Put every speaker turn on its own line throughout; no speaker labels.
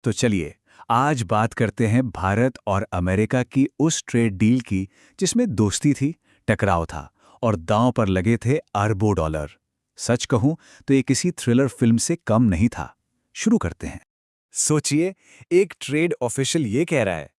तो चलिए आज बात करते हैं भारत और अमेरिका की उस ट्रेड डील की जिसमें दोस्ती थी, टकराव था और दांव पर लगे थे अरबों डॉलर। सच कहूं तो ये किसी थ्रिलर फिल्म से कम नहीं था। शुरू करते हैं।
सोचिए, एक ट्रेड ऑफिशियल ये कह रहा है।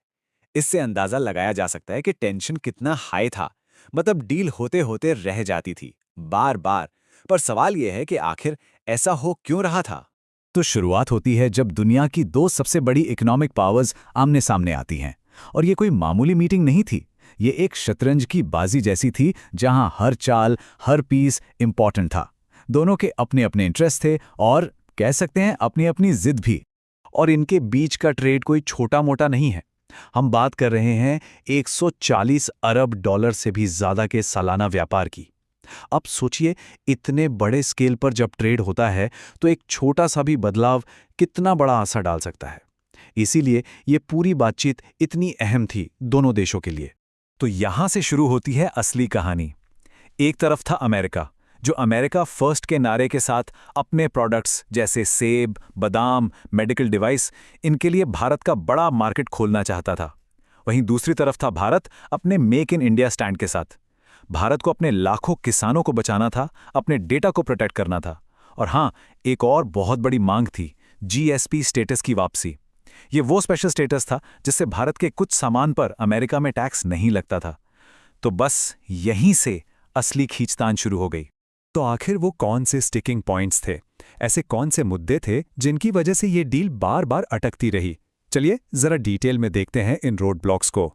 इससे अंदाजा लगाया जा सकता है कि टेंशन कितना हाई था। मतलब डील होते होते रह जाती थी बार बार। पर सवाल यह है कि आखिर ऐसा हो क्यों रहा था।
तो शुरुआत होती है जब दुनिया की दो सबसे बड़ी इकोनॉमिक पावर्स आमने सामने आती हैं। और ये कोई मामूली मीटिंग नहीं थी। ये एक शतरंज की बाजी जैसी थी जहां हर चाल, हर पीस इंपॉर्टेंट था। दोनों के अपने अपने इंटरेस्ट थे और कह सकते हैं अपनी अपनी जिद भी। और इनके बीच का ट्रेड कोई छोटा मोटा नहीं है। हम बात कर रहे हैं 140 अरब डॉलर से भी ज्यादा के सालाना व्यापार की। अब सोचिए, इतने बड़े स्केल पर जब ट्रेड होता है तो एक छोटा सा भी बदलाव कितना बड़ा असर डाल सकता है। इसीलिए ये पूरी बातचीत इतनी अहम थी दोनों देशों के लिए। तो यहां से शुरू होती है असली कहानी। एक तरफ था अमेरिका, जो अमेरिका फर्स्ट के नारे के साथ अपने प्रोडक्ट्स जैसे सेब, बादाम, मेडिकल डिवाइस, इनके लिए भारत का बड़ा मार्केट खोलना चाहता था। वहीं दूसरी तरफ था भारत अपने मेक इन इंडिया स्टैंड के साथ। भारत को अपने लाखों किसानों को बचाना था, अपने डेटा को प्रोटेक्ट करना था। और हां, एक और बहुत बड़ी मांग थी, जीएसपी स्टेटस की वापसी। ये वो स्पेशल स्टेटस था जिससे भारत के कुछ सामान पर अमेरिका में टैक्स नहीं लगता था। तो बस यहीं से असली खींचतान शुरू हो गई।
तो आखिर वो कौन से स्टिकिंग पॉइंट्स थे? ऐसे कौन से मुद्दे थे जिनकी वजह से ये डील बार बार अटकती रही? चलिए जरा डिटेल में देखते हैं इन रोड ब्लॉक्स को।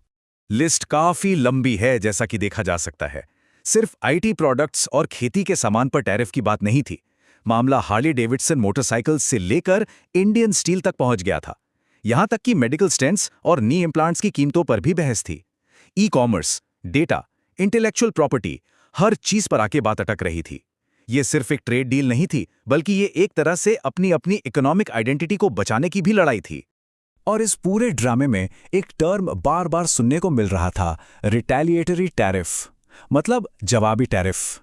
लिस्ट काफी लंबी है, जैसा कि देखा जा सकता है। सिर्फ आईटी प्रोडक्ट्स और खेती के सामान पर टैरिफ की बात नहीं थी। मामला हार्ले डेविडसन मोटरसाइकिल्स से लेकर इंडियन स्टील तक पहुंच गया था। यहां तक कि मेडिकल स्टेंट्स और नी इम्प्लांट्स की कीमतों पर भी बहस थी। E commerce, data, intellectual property, हर चीज पर आके बात अटक रही थी। ये सिर्फ एक ट्रेड डील नहीं थी, बल्कि ये एक तरह से अपनी अपनी इकोनॉमिक आइडेंटिटी को बचाने की भी लड़ाई थी।
और इस पूरे ड्रामे में एक टर्म बार बार सुनने को मिल रहा था, रिटेलिएटरी टैरिफ, मतलब जवाबी टैरिफ।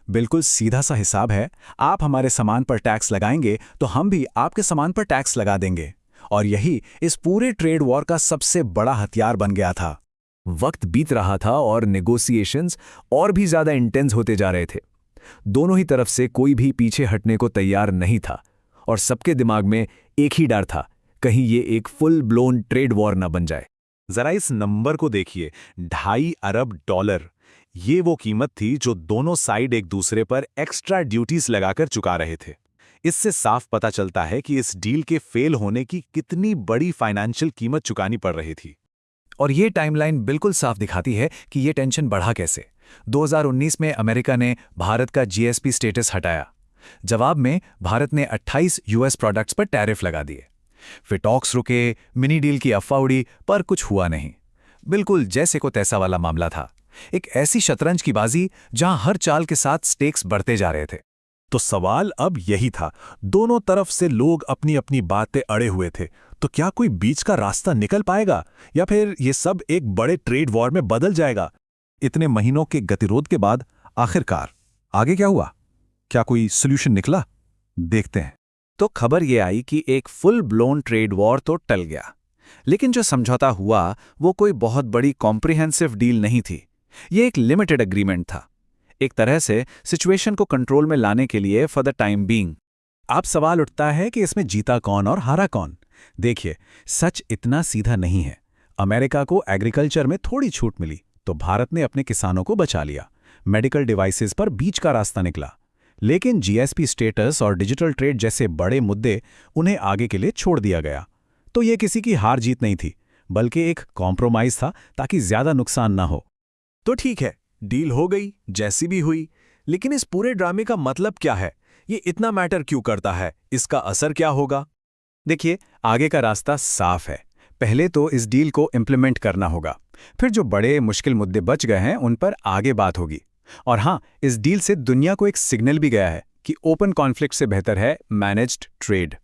बिल्कुल सीधा सा हिसाब है, आप हमारे सामान पर टैक्स लगाएंगे तो हम भी आपके सामान पर टैक्स लगा देंगे। और यही इस पूरे ट्रेड वॉर का सबसे बड़ा हथियार बन गया था।
वक्त बीत रहा था और नेगोशिएशंस और भी ज्यादा इंटेंस होते जा रहे थे। दोनों ही तरफ से कोई भी पीछे हटने को तैयार नहीं था और सबके दिमाग में एक ही डर था, कहीं ये एक फुल ब्लोन ट्रेड वॉर न बन जाए।
जरा इस नंबर को देखिए, 2.5 अरब डॉलर। ये वो कीमत थी जो दोनों साइड एक दूसरे पर एक्स्ट्रा ड्यूटीज लगाकर चुका रहे थे। इससे साफ पता चलता है कि इस डील के फेल होने की कितनी बड़ी फाइनेंशियल कीमत चुकानी पड़ रही थी।
और ये टाइमलाइन बिल्कुल साफ दिखाती है कि ये टेंशन बढ़ा कैसे। 2019 में अमेरिका ने भारत का जीएसपी स्टेटस हटाया। जवाब में भारत ने 28 यूएस प्रोडक्ट्स पर टैरिफ लगा दिए। फिर टॉक्स रुके, मिनी डील की अफवाह उड़ी, पर कुछ हुआ नहीं। बिल्कुल जैसे को तैसा वाला मामला था, एक ऐसी शतरंज की बाजी जहां हर चाल के साथ स्टेक्स बढ़ते जा रहे थे।
तो सवाल अब यही था, दोनों तरफ से लोग अपनी अपनी बात पे अड़े हुए थे। तो क्या कोई बीच का रास्ता निकल पाएगा, या फिर ये सब एक बड़े ट्रेड वॉर में बदल जाएगा? इतने महीनों के गतिरोध के बाद आखिरकार आगे क्या हुआ? क्या कोई सोल्यूशन निकला? देखते हैं।
तो खबर ये आई कि एक फुल ब्लोन ट्रेड वॉर तो टल गया, लेकिन जो समझौता हुआ वो कोई बहुत बड़ी कॉम्प्रिहेंसिव डील नहीं थी। ये एक लिमिटेड एग्रीमेंट था, एक तरह से सिचुएशन को कंट्रोल में लाने के लिए फॉर द टाइम बीइंग। अब सवाल उठता है कि इसमें जीता कौन और हारा कौन। देखिए, सच इतना सीधा नहीं है। अमेरिका को एग्रीकल्चर में थोड़ी छूट मिली तो भारत ने अपने किसानों को बचा लिया। मेडिकल डिवाइसेस पर बीच का रास्ता निकला। लेकिन जीएसपी स्टेटस और डिजिटल ट्रेड जैसे बड़े मुद्दे उन्हें आगे के लिए छोड़ दिया गया। तो ये किसी की हार जीत नहीं थी, बल्कि एक कॉम्प्रोमाइज था ताकि ज्यादा नुकसान ना हो।
तो ठीक है, डील हो गई जैसी भी हुई, लेकिन इस पूरे ड्रामे का मतलब क्या है? ये इतना मैटर क्यों करता है? इसका असर क्या होगा?
देखिए, आगे का रास्ता साफ है। पहले तो इस डील को इम्प्लीमेंट करना होगा, फिर जो बड़े मुश्किल मुद्दे बच गए हैं उन पर आगे बात होगी। और हां, इस डील से दुनिया को एक सिग्नल भी गया है कि ओपन कॉन्फ्लिक्ट से बेहतर है मैनेज्ड ट्रेड।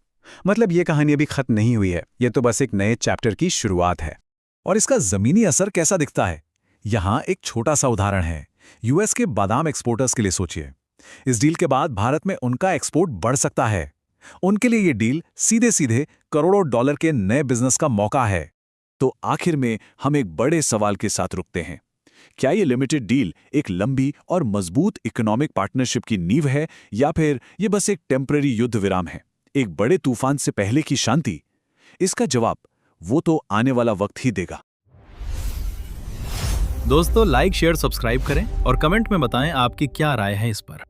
मतलब ये कहानी अभी खत्म नहीं हुई है, ये तो बस एक नए चैप्टर की शुरुआत है।
और इसका जमीनी असर कैसा दिखता है? यहां एक छोटा सा उदाहरण है। यूएस के बादाम एक्सपोर्टर्स के लिए सोचिए। इस डील के बाद भारत में उनका एक्सपोर्ट बढ़ सकता है। उनके लिए ये डील सीधे सीधे करोड़ों डॉलर के नए बिजनेस का मौका है। तो आखिर में हम एक बड़े सवाल के साथ रुकते हैं। क्या ये लिमिटेड डील एक लंबी और मजबूत इकोनॉमिक पार्टनरशिप की नींव है, या फिर ये बस एक टेम्पररी युद्ध विराम है, एक बड़े तूफान से पहले की शांति? इसका जवाब वो तो आने वाला वक्त ही देगा।
दोस्तों, लाइक शेयर सब्सक्राइब करें और कमेंट में बताएं आपकी क्या राय है इस पर।